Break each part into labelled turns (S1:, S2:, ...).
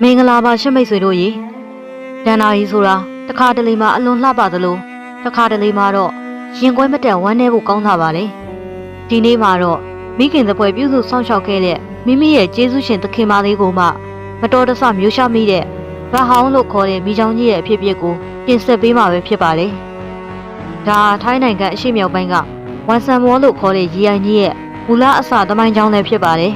S1: မင်္ဂလာပါရှမိတ်ဆွေတို့ရေဒန်နာရီဆိုတာတခါတလေမှအလွန်လှပသလိုတခါတလေမှတော့ရင်ကွဲမတက်ဝမ်းနေဖို့ကောင်းတာပါလေဒီနေ့မှာတော့မိခင်သပွဲပြုစုဆောင်ရှောက်ခဲ့တဲ့မိမိရဲ့ကျေးဇူးရှင်သခင်မလေးကိုမှမတော်တဆမျိုးရှာမိတဲ့ဗဟောင်းလို့ခေါ်တဲ့မိချောင်းကြီးရဲ့အဖြစ်အပျက်ကိုပြင်ဆက်ပေးမှာပဲဖြစ်ပါလေဒါထိုင်းနိုင်ငံအရှေ့မြောက်ပိုင်းကဝန်ဆန်မောလို့ခေါ်တဲ့ရေအိုင်ကြီးရဲ့မူလအစသမိုင်းကြောင်းလည်းဖြစ်ပါတယ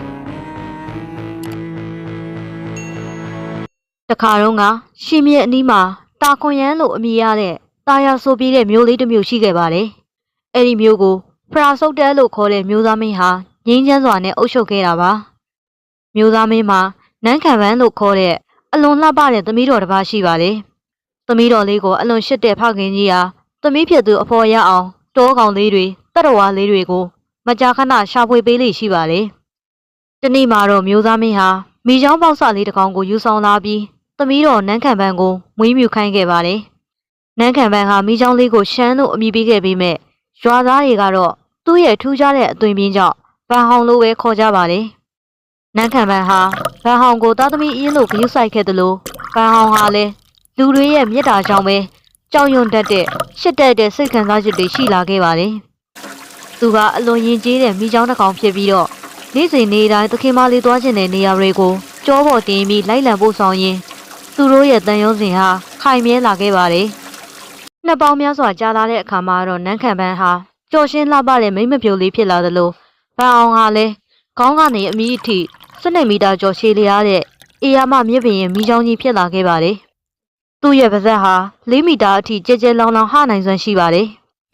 S1: ်တခါတော့ကရှီမြစ်အနီးမှာတာခွန်ရန်လို့အမည်ရတဲ့တာယာဆိုပြီးတဲ့မျိုးလေးတစ်မျိုးရှိခဲ့ပါတယ်။အဲ့ဒီမျိုးကိုဖရာဆုတ်တဲလို့ခေါ်တဲ့မျိုးသားမင်းဟာငြိမ်းချမ်းစွာနဲ့အုပ်ချုပ်ခဲ့တာပါ။မျိုးသားမင်းမှာနန်းခံပန်းလို့ခေါ်တဲ့အလွန်လှပတဲ့သမီးတော်တစ်ပါးရှိပါတယ်။သမီးတော်လေးကိုအလွန်ရှစ်တဲ့ဖခင်ကြီးဟာသမီးဖြစ်သူအဖော်ရအောင်တောကောင်လေးတွေတတဝါလေးတွေကိုမကြာခဏရှာဖွေပေးလေရှိပါတယ်။တနေ့မှာတော့မျိုးသားမင်းဟာမိချောင်းပေါက်စလေးတစ်ကောင်ကိုယူဆောင်လာပြီးသမီးတော်နန်းခံပန်းကိုမွေးမြူခိုင်းခဲ့ပါတယ်။နန်းခံပန်းဟာမိချောင်းလေးကိုရှမ်းလို့အမည်ပေးခဲ့ပေမဲ့ရွာသားတွေကတော့သူ့ရဲ့ထူးခြားတဲ့အသွင်ပြင်းကြောင့်ဗန်ဟောင်လို့ပဲခေါ်ကြပါတယ်။နန်းခံပန်းဟာဗန်ဟောင်ကိုသားသမီးအင်းလို့ဂရုစိုက်ခဲ့တယ်လို့ဗန်ဟောင်ဟာလည်းလူတွေရဲ့မေတ္တာကြောင့်ပဲကြောက်ရွံ့တတ်တဲ့ရှစ်တက်တဲ့စိတ်ခံစားချက်တွေရှိလာခဲ့ပါတယ်။သူကအလွန်ရင်ကျေးတဲ့မိချောင်းတစ်ကောင်ဖြစ်ပြီးတော့နေ့စဉ်နေ့တိုင်းသခင်မလေးသွားခြင်းတဲ့နေရာတွေကိုကြောပေါ်တင်ပြီးလိုက်လံပို့ဆောင်ရင်းသူတို့ရဲ့တန်ရုံးစဉ်ဟာခိုင်မြဲလာခဲ့ပါတယ်။နှစ်ပေါင်းများစွာကြာလာတဲ့အခါမှာတော့နန်းခံပန်းဟာကြော်ရှင်းလှပတဲ့မိမ့်မပြိုလေးဖြစ်လာသလိုဗန်အောင်ဟာလည်းခေါင်းကနေအမီးအထိ12မီတာကျော်ရှည်လျားတဲ့အေယာမမြစ်ပင်ရဲ့မီးချောင်းကြီးဖြစ်လာခဲ့ပါတယ်။သူ့ရဲ့ပါးစပ်ဟာ4မီတာအထိကျဲကျဲလောင်လောင်ဟနိုင်စွမ်းရှိပါတယ်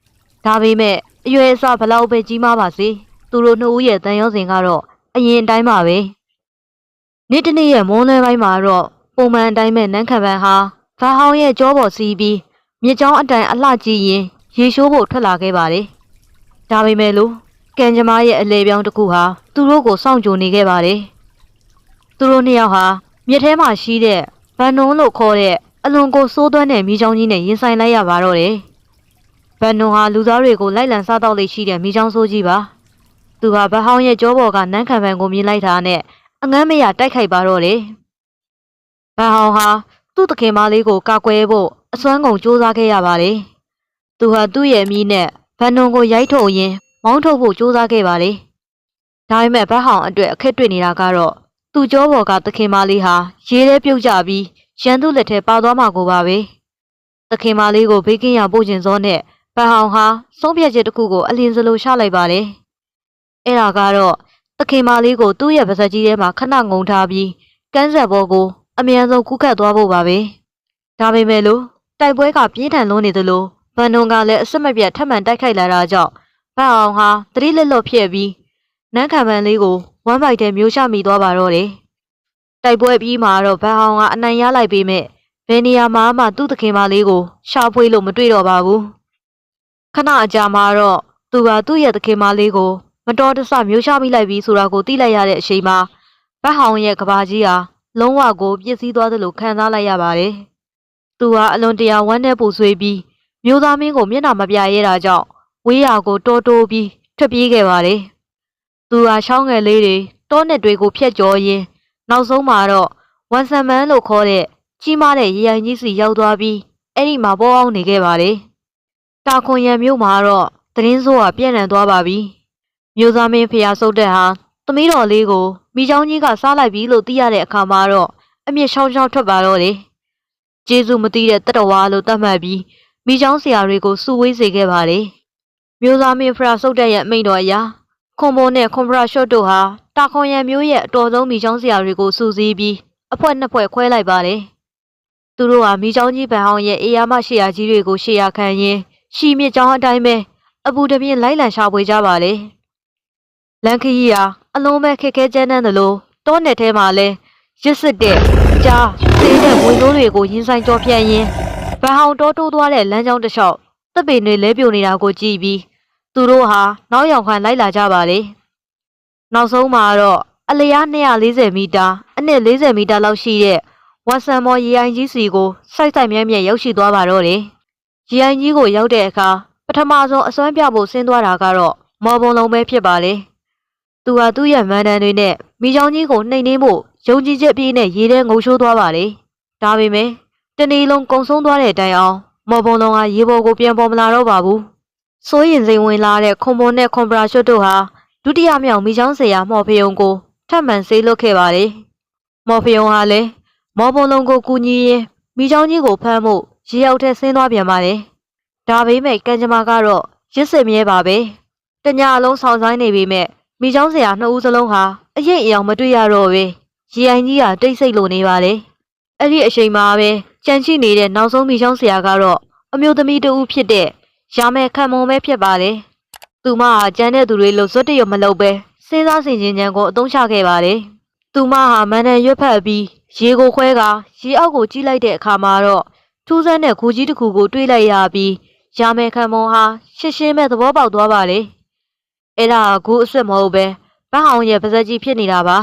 S1: ။ဒါပေမဲ့အရွယ်အစားဘလောက်ပဲကြီးမားပါစေသူတို့နှစ်ဦးရဲ့တန်ရုံးစဉ်ကတော့အရင်အတိုင်းပါပဲ။နေ့တစ်နေ့ရဲ့မွန်းလွဲပိုင်းမှာတော့ပုံမှန်အတိုင်းပဲနန်းခံပန်းဟာဗဟောင်းရဲ့ကြောပေါ်စီးပြီးမြစ်ကြောင်းအတိုင်အလှကြည့်ရင်ရေရှိုးဖို့ထွက်လာခဲ့ပါတယ်။ဒါပေမဲ့လို့ကံကြမ္မာရဲ့အလေပြောင်းတစ်ခုဟာသူတို့ကိုစောင့်ကြိုနေခဲ့ပါတယ်။သူတို့နှစ်ယောက်ဟာမြစ်ထဲမှာရှိတဲ့ဗန်နွန်လို့ခေါ်တဲ့အလွန်ကိုစိုးသွမ်းတဲ့မိချောင်းကြီးနဲ့ရင်ဆိုင်လိုက်ရပါတော့တယ်။ဗန်နွန်ဟာလူသားတွေကိုလိုက်လံစားတော့လေရှိတဲ့မိချောင်းဆိုးကြီးပါ။သူဟာဗဟောင်းရဲ့ကြောပေါ်ကနန်းခံပန်းကိုမြင်လိုက်တာနဲ့အငမ်းမရတိုက်ခိုက်ပါတော့တယ်။ဗန်ဟောင်ဟာသူ့သခင်မလေးကိုကာကွယ်ဖို့အစွမ်းကုန်စူးစမ်းခဲ့ရပါတယ်။သူဟာသူ့ရဲ့အမိနဲ့ဗန်နွန်ကိုရိုက်ထုတ်ရင်းမောင်းထုတ်ဖို့စူးစမ်းခဲ့ပါတယ်။ဒါပေမဲ့ဗန်ဟောင်အတွက်အခက်တွေ့နေတာကတော့သူ့ကြောပေါ်ကသခင်မလေးဟာရေထဲပြုတ်ကျပြီးရန်သူလက်ထဲပါသွားမှာကိုပါပဲ။သခင်မလေးကိုဘေးကင်းရာပို့ခြင်းစောနဲ့ဗန်ဟောင်ဟာဆုံးဖြတ်ချက်တစ်ခုကိုအလင်းစလိုရှလိုက်ပါတယ်။အဲ့ဒါကတော့သခင်မလေးကိုသူ့ရဲ့ပါးစပ်ကြီးထဲမှာခဏငုံထားပြီးကန်းဆက်ဘောကိုအမြန်ဆုံးကူးခတ်သွားဖို့ပါပဲဒါပေမဲ့လို့တိုက်ပွဲကပြင်းထန်လွန်းနေသလိုဗန်နွန်ကလည်းအဆက်မပြတ်ထပ်မံတိုက်ခိုက်လာတာကြောင့်ဗန်အောင်ဟာသတိလက်လွတ်ဖြစ်ပြီးနန်းခံပန်းလေးကိုဝမ်းပိုက်တဲ့မျိုးရှာမိသွားပါတော့တယ်တိုက်ပွဲပြီးမှာတော့ဗန်အောင်ကအနိုင်ရလိုက်ပေမဲ့ဘယ်နေရာမှာသူ့သခင်မလေးကိုရှာဖွေလို့မတွေ့တော့ပါဘူးခဏအကြာမှာတော့သူကသူ့ရဲ့သခင်မလေးကိုမတော်တဆမျိုးရှာမိလိုက်ပြီးဆိုတာကိုသိလိုက်ရတဲ့အချိန်မှာဗန်အောင်ရဲ့ကဘာကြီးဟာလုံးဝကိုပြည့်စည်သွားသလိုခံစားလိုက်ရပါတယ်။သူဟာအလွန်တရာဝမ်းနည်းပူဆွေးပြီးမျိုးသားမင်းကိုမျက်နှာမပြရဲတာကြောင့်ဝေးရာကိုတော်တိုးပြီးထွက်ပြေးခဲ့ပါတယ်။သူဟာချောင်းငယ်လေးတွေတောနယ်တွေကိုဖျက်ကျော်ရင်းနောက်ဆုံးမှာတော့ဝန်ဆန်မန်းလို့ခေါ်တဲ့ကြီးမားတဲ့ရေရိုင်ကြီးစီရောက်သွားပြီးအဲ့ဒီမှာပေါ်အောင်နေခဲ့ပါတယ်။တာခွန်ရံမြို့မှာတော့သတင်းဆိုးကပြန့်နှံ့သွားပါပြီ။မျိုးသားမင်းဖျားဆုတ်တဲ့ဟာသမီးတော်လေးကိုမိချောင်းကြီးကစားလိုက်ပြီလို့သိရတဲ့အခါမှာတော့အမျက်ရှောင်းရှောင်းထွက်ပါတော့တယ်။ကျေးဇူးမသိတဲ့တတဝါလို့သတ်မှတ်ပြီးမိချောင်းဆရာတွေကိုစုဝေးစေခဲ့ပါတယ်။မျိုးသားမင်းဖရာဆုတ်တဲ့ရဲ့အမိန့်တော်အရခွန်ဘိုးနဲ့ခွန်ဖရာရှော့တို့ဟာတာခွန်ရံမျိုးရဲ့အတော်ဆုံးမိချောင်းဆရာတွေကိုစုစည်းပြီးအဖွဲ့နှစ်ဖွဲ့ခွဲလိုက်ပါတယ်။သူတို့ဟာမိချောင်းကြီးဗန်ဟောင်းရဲ့အေယာမရှေ့ရာကြီးတွေကိုရှေ့ရာခံရင်းရှီမြစ်ကြောင်းအတိုင်းပဲအပူတပြင်းလိုက်လံရှာဖွေကြပါလေ။လန်ခရီဟာအလုံးမဲ့ခက်ခဲကြမ်းတမ်းသလိုတောနယ်ထဲမှာလဲရစ်စစ်တဲ့ကြားသေးတဲ့ဝင်တိုးတွေကိုရင်ဆိုင်ကြောပြန့်ရင်းဗန်ဟောင်တောတိုးသွားတဲ့လမ်းကြောင်းတစ်လျှောက်တပ်ပင်တွေလဲပြိုနေတာကိုကြည့်ပြီးသူတို့ဟာနောက်ရောက်ခံလိုက်လာကြပါလေနောက်ဆုံးမှာတော့အလျား240မီတာအနည်း40မီတာလောက်ရှိတဲ့ဝါဆန်မော်ရေအိုင်ကြီးစီကိုစိုက်မြဲမြဲရောက်ရှိသွားပါတော့တယ်ရေအိုင်ကြီးကိုရောက်တဲ့အခါပထမဆုံးအစွမ်းပြဖို့ဆင်းသွားတာကတော့မော်ဘုံလုံးပဲဖြစ်ပါလေသူဟာသူ့ရဲ့မန်တန်တွေနဲ့မိချောင်းကြီးကိုနှိမ်နှင်းဖို့ ယုံကြည်ချက်ပြည့်နဲ့ရေထဲငုံရှိုးသွားပါလေဒါပေမဲ့တနေ့လုံးကုံဆုံးသွားတဲ့တိုင်အောင်မော်ဘုံလုံးကရေပေါ်ကိုပြန်ပေါ်မလာတော့ပါဘူးစိုးရင်စိမ်ဝင်လာတဲ့ခွန်ဘုံနဲ့ခွန်ပရာရှွတ်တို့ဟာဒုတိယမြောက်မိချောင်းဆရာမော်ဖယုံကိုထပ်မံဆေးလွတ်ခဲ့ပါတယ်မော်ဖယုံဟာလည်းမော်ဘုံလုံးကိုကူညီရင်းမိချောင်းကြီးကိုဖမ်းမှုရေအောက်ထဲဆင်းသွားပြန်ပါတယ်ဒါပေမဲ့ကံကြမ္မာကတော့ရစ်စစ်မြဲပါပဲတညအလုံးဆောင်ဆိုင်နေပေမဲ့မိချောင်းဆရာနှစ်ဦးစလုံးဟာအရေးအယောင်မတွေ့ရတော့ပဲရေအိုင်ကြီးကတိတ်ဆိတ်လိုနေပါလေအဲ့ဒီအချိန်မှာပဲကြံချိနေတဲ့နောက်ဆုံးမိချောင်းဆရာကတော့အမျိုးသမီးတဦးဖြစ်တဲ့ရာမဲခံမုံပဲဖြစ်ပါလေသူမဟာကြမ်းတဲ့သူတွေလို့ဇွတ်တရမလုပ်ပဲစဉ်းစားဆင်ခြင်ဉာဏ်ကိုအသုံးချခဲ့ပါတယ်သူမဟာမန်တန်ရွက်ဖက်ပြီးရေကိုခွဲကရေအောက်ကိုကြီးလိုက်တဲ့အခါမှာတော့ထူးဆန်းတဲ့ခူကြီးတစ်ခုကိုတွေးလိုက်ရပြီးရာမဲခံမုံဟာရှင်းရှင်းပဲသဘောပေါက်သွားပါလေအဲ့ဒါကဂူအစ်စ်မဟုတ်ပဲဗတ်အောင်ရဲ့ပါဇက်ကြီးဖြစ်နေတာပါ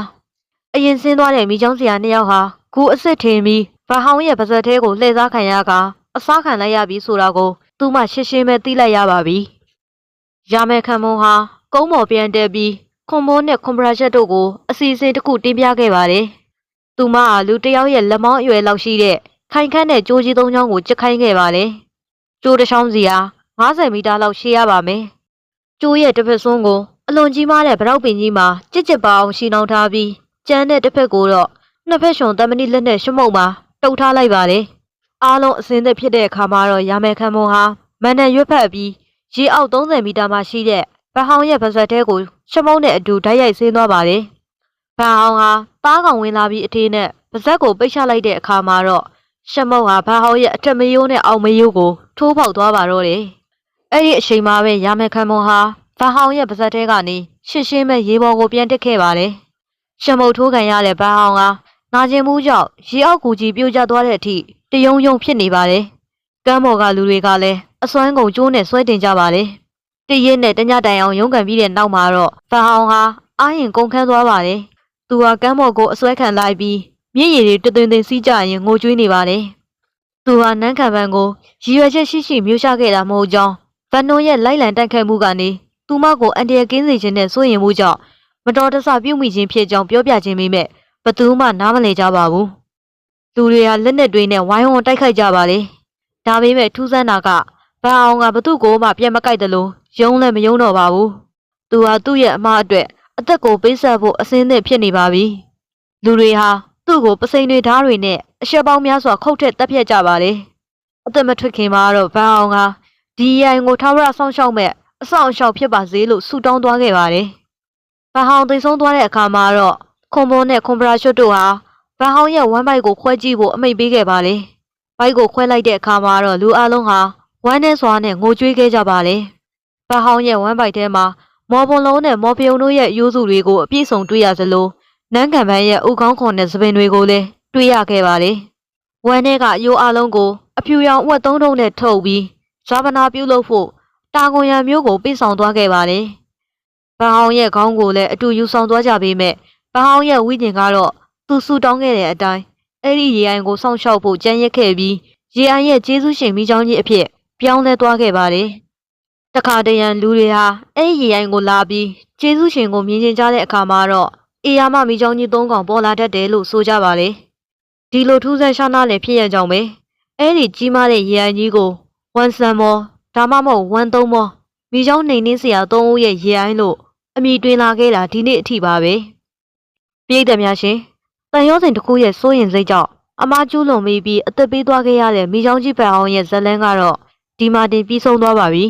S1: အရင်ဆင်းသွားတဲ့မိချောင်းဆရာနှစ်ယောက်ဟာဂူအစ်စ်ထင်ပြီးဗတ်အောင်ရဲ့ပါဇက်သေးကိုလှည့်စားခံရကအစားခံလိုက်ရပြီးဆိုတာကိုသူမှရှင်းရှင်းပဲသိလိုက်ရပါပြီရာမဲခံမုံဟာကုန်းပေါ်ပြန်တက်ပြီးခွန်မိုးနဲ့ခွန်ပရာချက်တို့ကိုအစီအစဉ်တစ်ခုတင်ပြခဲ့ပါတယ်သူမဟာလူတစ်ယောက်ရဲ့လက်မောင်းအရွယ်လောက်ရှိတဲ့ခိုင်ခန့်တဲ့ကြိုးကြီးသုံးချောင်းကိုကျစ်ခိုင်းခဲ့ပါတယ်ကြိုးတစ်ချောင်းစီဟာ50မီတာလောက်ရှည်ရပါမယ်ကျိုးရဲ့တစ်ဖက်စွန်းကိုအလွန်ကြီးမားတဲ့ဗရောက်ပင်ကြီးမှာကြစ်ပါအောင်ရှင်းအောင်ထားပြီးကျန်တဲ့တစ်ဖက်ကိုတော့နှစ်ဖက်ရှင်တမဏိလက်နဲ့ရှမုတ်မှာတုပ်ထားလိုက်ပါတယ်အားလုံးအစင်းသက်ဖြစ်တဲ့အခါမှာတော့ရာမဲခံမုံဟာမန်တန်ရွက်ဖက်ပြီးရေအောက်30မီတာမှရှိတဲ့ဗဟောင်းရဲ့ပါဇက်တဲကိုရှမုတ်နဲ့အတူဓာတ်ရိုက်ဆင်းသွားပါတယ်ဗဟောင်းဟာသားကောင်ဝင်လာပြီးအထေးနဲ့ပါဇက်ကိုပိတ်ချလိုက်တဲ့အခါမှာတော့ရှမုတ်ဟာဗဟောင်းရဲ့အထက်မရိုးနဲ့အောက်မရိုးကိုထိုးပေါက်သွားပါတော့တယ်အဲ့ဒီအချိန်မှာပဲရာမဲခံမုံဟာဗဟောင်းရဲ့ပါဇက်တဲကနေရှင်းရှင်းပဲရေပေါ်ကိုပြန်တက်ခဲ့ပါတယ်ရှမုတ်ထိုးခံရတဲ့ဗဟောင်းဟာနာကျင်မှုကြောင့်ရေအောက်ကူကြီးပြိုကျသွားတဲ့အထိတယုံယုံဖြစ်နေပါတယ်ကမ်းပေါ်ကလူတွေကလည်းအစွမ်းကုန်ကျိုးနဲ့ဆွဲတင်ကြပါတယ်တရက်နဲ့တညတိုင်အောင်ရုန်းကန်ပြီးတဲ့နောက်မှာတော့ဗဟောင်းဟာအာရင်ကုန်ခန်းသွားပါတယ်သူဟာကမ်းပေါ်ကိုအစွဲခံလိုက်ပြီးမျက်ရည်တွေတသွင်သွင်စီးကြရင်ငိုကြွေးနေပါတယ်သူဟာနန်းခံပန်းကိုရည်ရွယ်ချက်ရှိရှိမျိုးချခဲ့တာမဟုတ်ကြောင်းဗန်နိုရဲ့လိုက်လံတိုက်ခိုက်မှုကနေသူမကိုအန်တရာယ်ကင်းစေခြင်းနဲ့စိုးရင်မှုကြောင့်မတော်တဆပြုမိခြင်းဖြစ်ကြောင်းပြောပြခြင်းမိမဲ့ဘသူမှနားမလည်ကြပါဘူးလူတွေဟာလက်နက်တွေနဲ့ဝိုင်းဝန်းတိုက်ခိုက်ကြပါလေဒါပေမဲ့ထူးဆန်းတာကဗန်အောင်ကဘသူ့ကိုမှပြန်မကြိုက်တယ်လို့ယုံလည်းမယုံတော့ပါဘူးသူဟာသူ့ရဲ့အမားအတွက်အသက်ကိုပေးဆက်ဖို့အစင်းသင့်ဖြစ်နေပါပြီလူတွေဟာသူ့ကိုပစိန်တွေဓားတွေနဲ့အရှက်ပေါင်းများစွာခုတ်ထက်တက်ပြက်ကြပါလေအသက်မထွက်ခင်မှာတော့ဗန်အောင်ကဒီရိုင်ကိုထာဝရဆောင်ရှောက်မဲ့အဆောင်အရှောက်ဖြစ်ပါစေလို့ဆုတောင်းသွားခဲ့ပါတယ်ဗန်အောင်သိဆုံးသွားတဲ့အခါမှာတော့ခွန်ဘုံနဲ့ခွန်ပရာရှွတ်တို့ဟာဗန်အောင်ရဲ့ဝမ်းပိုက်ကိုခွဲကြည့်ဖို့အမိန့်ပေးခဲ့ပါလေဘိုက်ကိုခွဲလိုက်တဲ့အခါမှာတော့လူအလုံးဟာဝမ်းနဲ့စွာနဲ့ငိုကြွေးခဲ့ကြပါလေဗန်အောင်ရဲ့ဝမ်းပိုက်ထဲမှာမော်ဘွန်လုံးနဲ့မော်ဖယုံတို့ရဲ့ရိုးစုတွေကိုအပြည့်စုံတွေ့ရသလိုနန်းခံပန်းရဲ့ဥကောင်းခွန်နဲ့သပင်တွေကိုလည်းတွေ့ရခဲ့ပါလေဝမ်းထဲကရိုးအလုံးကိုအဖြူရောင်အဝတ်သုံးထုံနဲ့ထုတ်ပြီးဇာပနာပြုလုပ်ဖို့တာကွန်ရံမျိုးကိုပေးဆောင်သွားခဲ့ပါလေဗန်အောင်ရဲ့ခေါင်းကိုလည်းအတူယူဆောင်သွားကြပေမဲ့ဗန်အောင်ရဲ့ဝိညာဉ်ကတော့သူဆူတောင်းခဲ့တဲ့အတိုင်းအဲ့ဒီရေအိုင်ကိုစောင့်ရှောက်ဖို့ကြံရက်ခဲ့ပြီးရေအိုင်ရဲ့ကျေးဇူးရှင်မိချောင်းကြီးအဖြစ်ပြောင်းလဲသွားခဲ့ပါတယ်တခါတရံလူတွေဟာအဲ့ဒီရေအိုင်ကိုလာပြီးကျေးဇူးရှင်ကိုမြင်ကျင်ကြတဲ့အခါမှာတော့အေယာမမိချောင်းကြီး၃ကောင်ပေါ်လာတတ်တယ်လို့ဆိုကြပါလေဒီလိုထူးဆန်းရှားနားလည်းဖြစ်ရကြောင်းပဲအဲ့ဒီကြီးမားတဲ့ရေအိုင်ကြီးကိုဝန်ဆန်မောဒါမှမဟုတ်ဝန်သုံးမောမိချောင်းနှိမ်နှင်းစရာ၃ဦးရဲ့ရေအိုင်လို့အမည်တွင်လာခဲ့တာဒီနေ့အထိပါပဲပြည်သက်များရှင်တန်ရောစင်တစ်ခုရဲ့စိုးရင်စိတ်ကြောင့်အမားကျူးလွန်ပြီးအသက်ပေးသွားခဲ့ရတဲ့မိချောင်းကြီးပန်အောင်ရဲ့ဇလန်းကတော့ဒီမှာတင်ပြီးဆုံးသွားပါပြီ